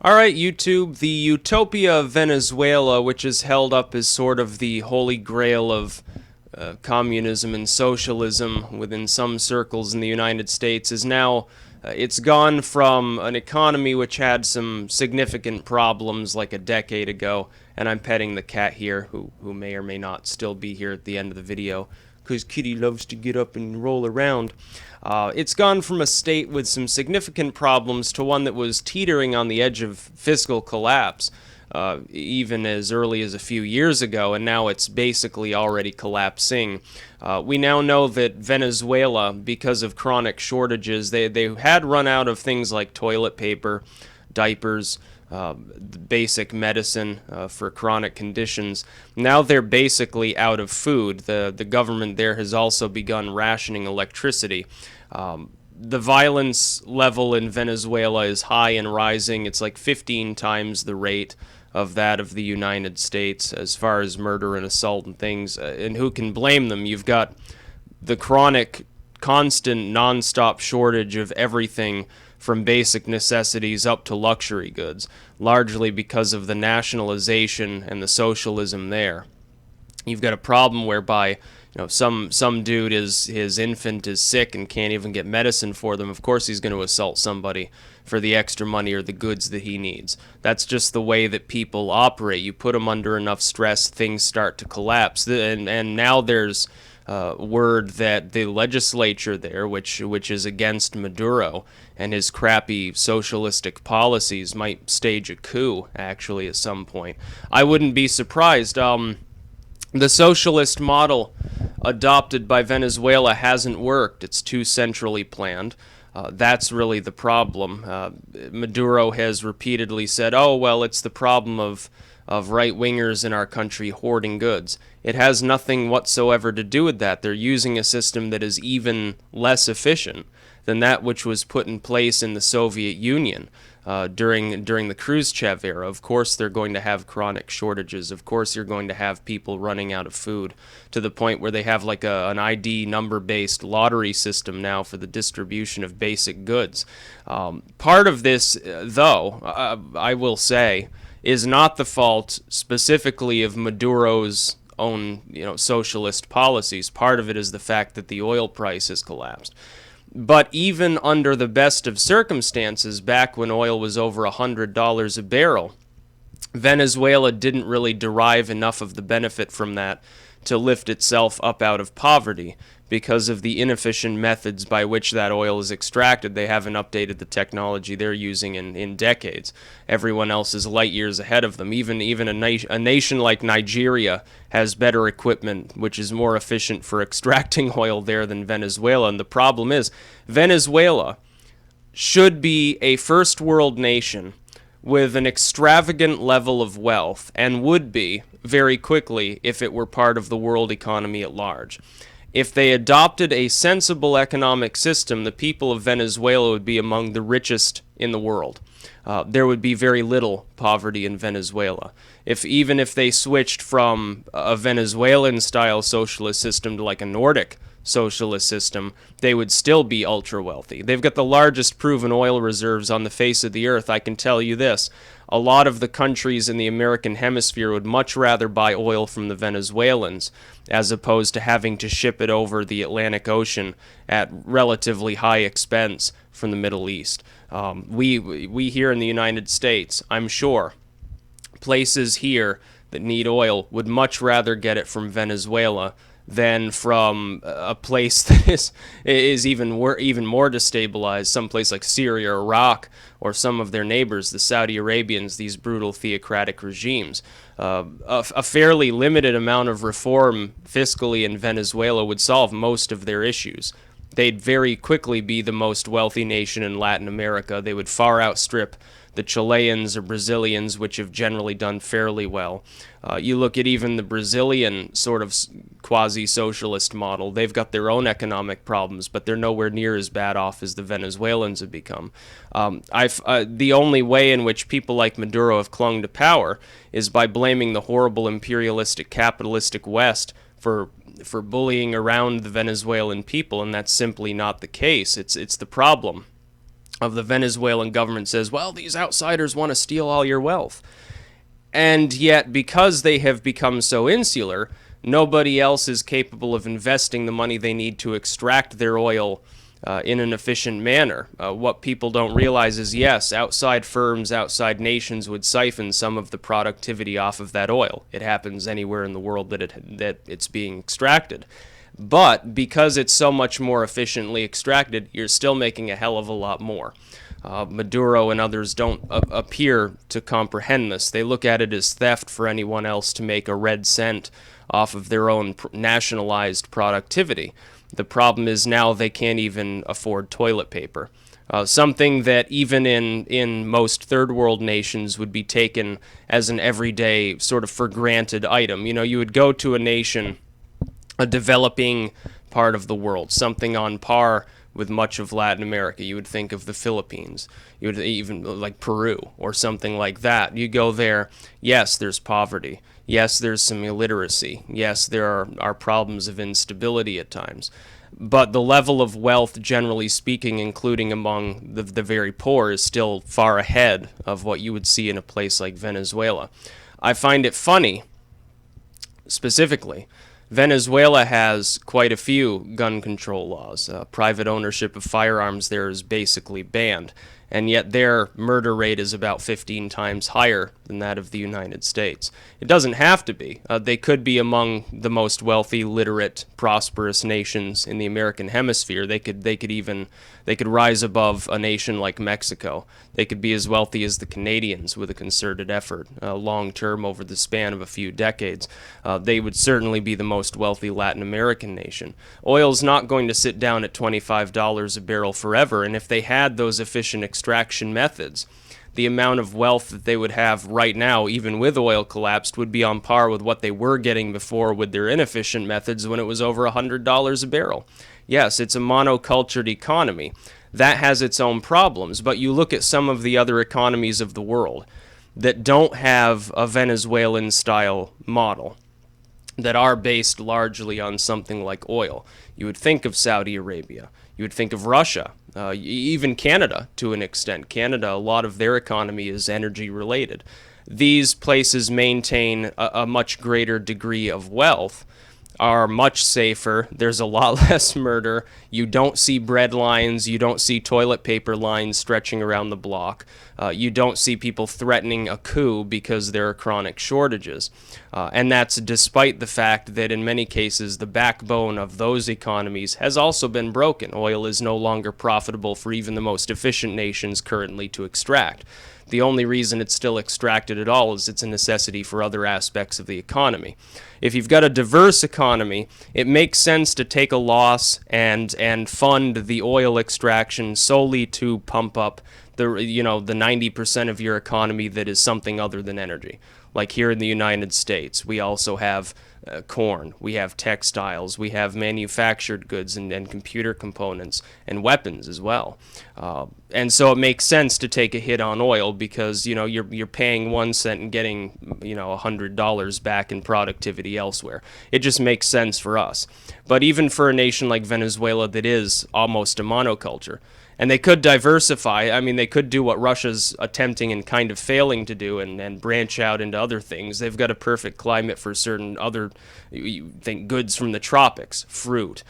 All right, YouTube, the utopia of Venezuela, which is held up as sort of the holy grail of communism and socialism within some circles in the United States, is now it's gone from an economy which had some significant problems like a decade ago, and I'm petting the cat here, who may or may not still be here at the end of the video, because Kitty loves to get up and roll around. It's gone from a state with some significant problems to one that was teetering on the edge of fiscal collapse, even as early as a few years ago, and now it's basically already collapsing. We now know that Venezuela, because of chronic shortages, they had run out of things like toilet paper, diapers, basic medicine for chronic conditions. Now they're basically out of food. The government there has also begun rationing electricity. The violence level in Venezuela is high and rising. It's like 15 times the rate of that of the United States as far as murder and assault and things. And who can blame them? You've got the chronic, constant, non-stop shortage of everything from basic necessities up to luxury goods, largely because of the nationalization and the socialism there. You've got a problem whereby some dude his infant is sick and can't even get medicine for them. Of course he's going to assault somebody for the extra money or the goods that he needs. That's just the way that people operate. You put them under enough stress, things start to collapse. And now there's word that the legislature there, which is against Maduro and his crappy socialistic policies, might stage a coup actually at some point. I wouldn't be surprised. The socialist model adopted by Venezuela hasn't worked. It's too centrally planned. That's really the problem. Maduro has repeatedly said, oh, well, it's the problem of right-wingers in our country hoarding goods. It has nothing whatsoever to do with that. They're using a system that is even less efficient than that which was put in place in the Soviet Union during the Khrushchev era. Of course they're going to have chronic shortages. Of course you're going to have people running out of food to the point where they have like an ID number-based lottery system now for the distribution of basic goods. Part of this, though, I will say, is not the fault specifically of Maduro's own, socialist policies. Part of it is the fact that the oil price has collapsed. But even under the best of circumstances, back when oil was over $100 a barrel, Venezuela didn't really derive enough of the benefit from that to lift itself up out of poverty because of the inefficient methods by which that oil is extracted. They haven't updated the technology they're using in decades. Everyone else is light years ahead of them. Even a nation like Nigeria has better equipment, which is more efficient for extracting oil there than Venezuela. And the problem is, Venezuela should be a first world nation with an extravagant level of wealth, and would be very quickly if it were part of the world economy at large. If they adopted a sensible economic system, the people of Venezuela would be among the richest in the world. There would be very little poverty in Venezuela. Even if they switched from a Venezuelan-style socialist system to like a Nordic socialist system, they would still be ultra wealthy. They've got the largest proven oil reserves on the face of the earth. I can tell you this. A lot of the countries in the American hemisphere would much rather buy oil from the Venezuelans as opposed to having to ship it over the Atlantic Ocean at relatively high expense from the Middle East. We here in the United States, I'm sure, places here that need oil would much rather get it from Venezuela than from a place that is even more destabilized, someplace like Syria or Iraq, or some of their neighbors, the Saudi Arabians, these brutal theocratic regimes. A fairly limited amount of reform fiscally in Venezuela would solve most of their issues. They'd very quickly be the most wealthy nation in Latin America. They would far outstrip the Chileans or Brazilians, which have generally done fairly well. You look at even the Brazilian sort of quasi-socialist model. They've got their own economic problems, but they're nowhere near as bad off as the Venezuelans have become. The only way in which people like Maduro have clung to power is by blaming the horrible imperialistic capitalistic West for bullying around the Venezuelan people, and that's simply not the case. It's the problem of the Venezuelan government says, well, these outsiders want to steal all your wealth. And yet, because they have become so insular, nobody else is capable of investing the money they need to extract their oil in an efficient manner. What people don't realize is, yes, outside firms, outside nations would siphon some of the productivity off of that oil. It happens anywhere in the world that it's being extracted. But because it's so much more efficiently extracted, you're still making a hell of a lot more. Maduro and others don't appear to comprehend this. They look at it as theft for anyone else to make a red cent off of their own nationalized productivity. The problem is now they can't even afford toilet paper. Something that even in most third world nations would be taken as an everyday sort of for granted item. You know, you would go to a nation, a developing part of the world, something on par with much of Latin America. You would think of the Philippines. You would even like Peru or something like that. You go there, yes, there's poverty. Yes, there's some illiteracy. Yes, there are problems of instability at times. But the level of wealth, generally speaking, including among the very poor, is still far ahead of what you would see in a place like Venezuela. I find it funny, specifically, Venezuela has quite a few gun control laws. Private ownership of firearms there is basically banned, and yet their murder rate is about 15 times higher than that of the United States. It doesn't have to be. They could be among the most wealthy, literate, prosperous nations in the American hemisphere. They could rise above a nation like Mexico. They could be as wealthy as the Canadians with a concerted effort, long term over the span of a few decades. They would certainly be the most wealthy Latin American nation. Oil's not going to sit down at $25 a barrel forever, and if they had those efficient extraction methods, the amount of wealth that they would have right now, even with oil collapsed, would be on par with what they were getting before with their inefficient methods when it was over $100 a barrel. Yes, it's a monocultured economy. That has its own problems, but you look at some of the other economies of the world that don't have a Venezuelan-style model, that are based largely on something like oil. You would think of Saudi Arabia. You would think of Russia, even Canada to an extent. Canada, a lot of their economy is energy related. These places maintain a much greater degree of wealth, are much safer. There's a lot less murder. You don't see bread lines. You don't see toilet paper lines stretching around the block. You don't see people threatening a coup because there are chronic shortages. And that's despite the fact that in many cases the backbone of those economies has also been broken. Oil is no longer profitable for even the most efficient nations currently to extract. The only reason it's still extracted at all is it's a necessity for other aspects of the economy. If you've got a diverse economy, it makes sense to take a loss and fund the oil extraction solely to pump up the 90% of your economy that is something other than energy. Like here in the United States, we also have corn, we have textiles, we have manufactured goods and computer components and weapons as well. And so it makes sense to take a hit on oil because you're paying 1 cent and getting $100 back in productivity elsewhere. It just makes sense for us. But even for a nation like Venezuela that is almost a monoculture, and they could diversify. I mean, they could do what Russia's attempting and kind of failing to do and branch out into other things. They've got a perfect climate for certain other goods from the tropics, fruit,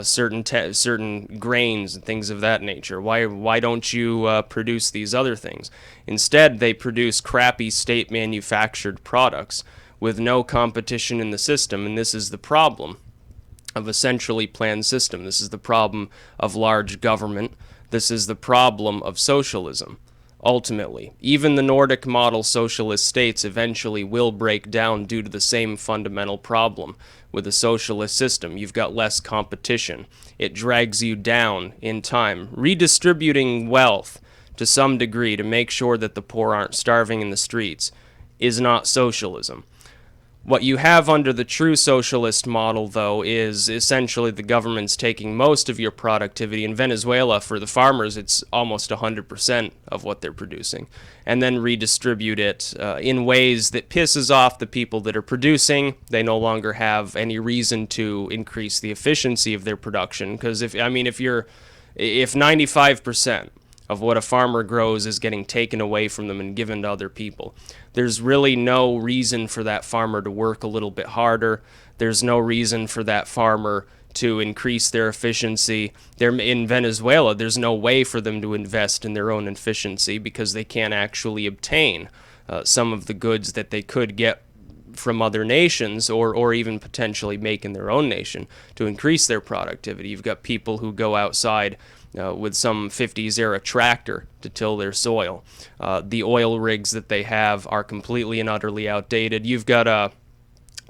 certain grains and things of that nature. Why don't you produce these other things? Instead, they produce crappy state-manufactured products with no competition in the system, and this is the problem of a centrally planned system. This is the problem of large government. This is the problem of socialism. Ultimately, even the Nordic model socialist states eventually will break down due to the same fundamental problem. With a socialist system, you've got less competition. It drags you down in time. Redistributing wealth to some degree to make sure that the poor aren't starving in the streets is not socialism. What you have under the true socialist model, though, is essentially the government's taking most of your productivity. In Venezuela, for the farmers, it's almost 100% of what they're producing, and then redistribute it in ways that pisses off the people that are producing. They no longer have any reason to increase the efficiency of their production, because if 95% of what a farmer grows is getting taken away from them and given to other people. There's really no reason for that farmer to work a little bit harder. There's no reason for that farmer to increase their efficiency. In Venezuela, there's no way for them to invest in their own efficiency because they can't actually obtain some of the goods that they could get from other nations, or even potentially make in their own nation to increase their productivity. You've got people who go outside with some 50s era tractor to till their soil. The oil rigs that they have are completely and utterly outdated. You've got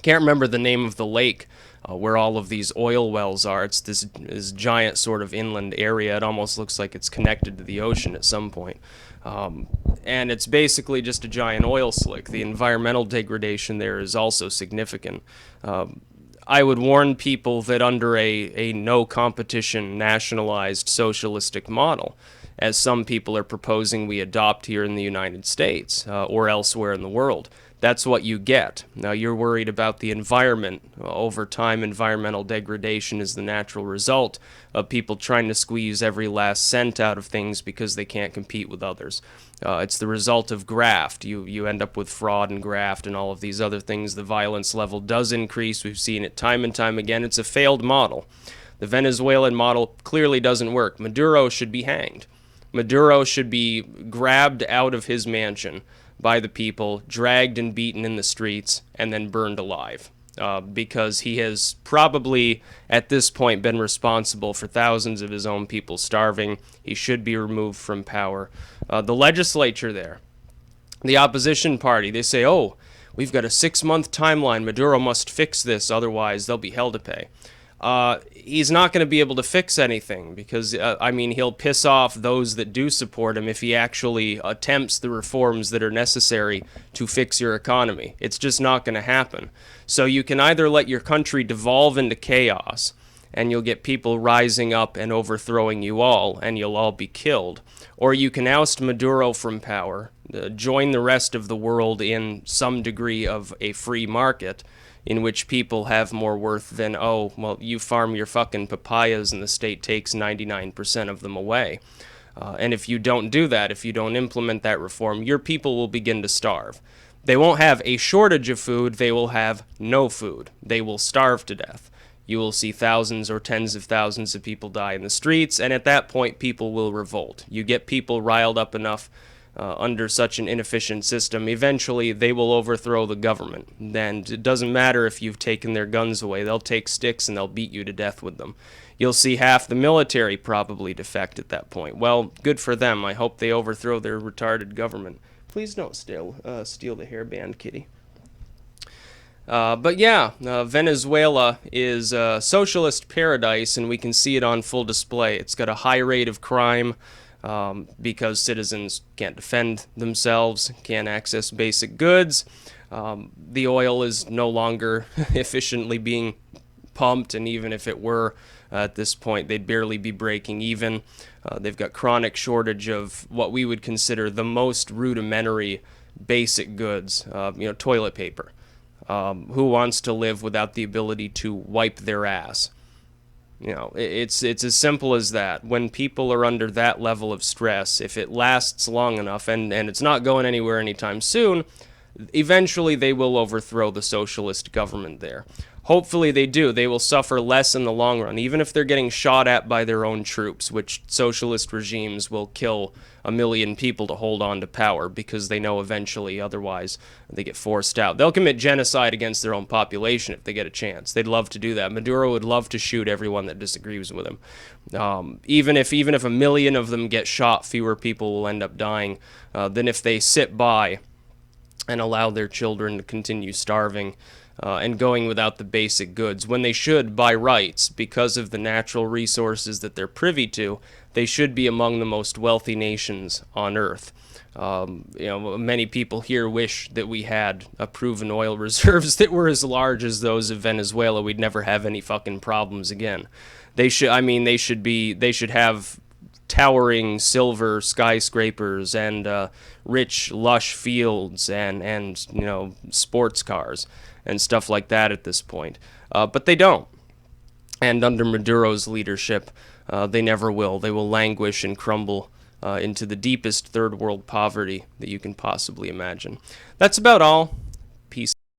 can't remember the name of the lake where all of these oil wells are. It's this giant sort of inland area. It almost looks like it's connected to the ocean at some point. And it's basically just a giant oil slick. The environmental degradation there is also significant. I would warn people that under a no competition nationalized socialistic model, as some people are proposing we adopt here in the United States or elsewhere in the world, that's what you get. Now, you're worried about the environment. Over time, environmental degradation is the natural result of people trying to squeeze every last cent out of things because they can't compete with others. It's the result of graft. You end up with fraud and graft and all of these other things. The violence level does increase. We've seen it time and time again. It's a failed model. The Venezuelan model clearly doesn't work. Maduro should be hanged. Maduro should be grabbed out of his mansion by the people, dragged and beaten in the streets, and then burned alive. Because he has probably, at this point, been responsible for thousands of his own people starving. He should be removed from power. The legislature there, the opposition party, they say, oh, we've got a 6-month timeline. Maduro must fix this, otherwise they'll be hell to pay. He's not going to be able to fix anything because, he'll piss off those that do support him if he actually attempts the reforms that are necessary to fix your economy. It's just not going to happen. So you can either let your country devolve into chaos and you'll get people rising up and overthrowing you all and you'll all be killed, or you can oust Maduro from power, join the rest of the world in some degree of a free market, in which people have more worth than, oh, well, you farm your fucking papayas and the state takes 99% of them away. And if you don't do that, if you don't implement that reform, your people will begin to starve. They won't have a shortage of food, they will have no food. They will starve to death. You will see thousands or tens of thousands of people die in the streets, and at that point, people will revolt. You get people riled up enough under such an inefficient system, eventually they will overthrow the government. And it doesn't matter if you've taken their guns away. They'll take sticks and they'll beat you to death with them. You'll see half the military probably defect at that point. Well, good for them. I hope they overthrow their retarded government. Please don't steal the hairband, kitty. But yeah, Venezuela is a socialist paradise, and we can see it on full display. It's got a high rate of crime, because citizens can't defend themselves, can't access basic goods. The oil is no longer efficiently being pumped, and even if it were at this point, they'd barely be breaking even. They've got chronic shortage of what we would consider the most rudimentary basic goods, toilet paper. Who wants to live without the ability to wipe their ass? It's as simple as that. When people are under that level of stress, if it lasts long enough, and it's not going anywhere anytime soon, eventually they will overthrow the socialist government there. Hopefully they do. They will suffer less in the long run, even if they're getting shot at by their own troops, which socialist regimes will kill 1 million people to hold on to power because they know eventually otherwise they get forced out. They'll commit genocide against their own population if they get a chance. They'd love to do that. Maduro would love to shoot everyone that disagrees with him. Even if 1 million of them get shot, fewer people will end up dying than if they sit by and allow their children to continue starving and going without the basic goods, when they should, by rights, because of the natural resources that they're privy to, they should be among the most wealthy nations on Earth. Many people here wish that we had proven oil reserves that were as large as those of Venezuela. We'd never have any fucking problems again. They should have towering silver skyscrapers and rich, lush fields and sports cars and stuff like that at this point. But they don't. And under Maduro's leadership, they never will. They will languish and crumble into the deepest third world poverty that you can possibly imagine. That's about all.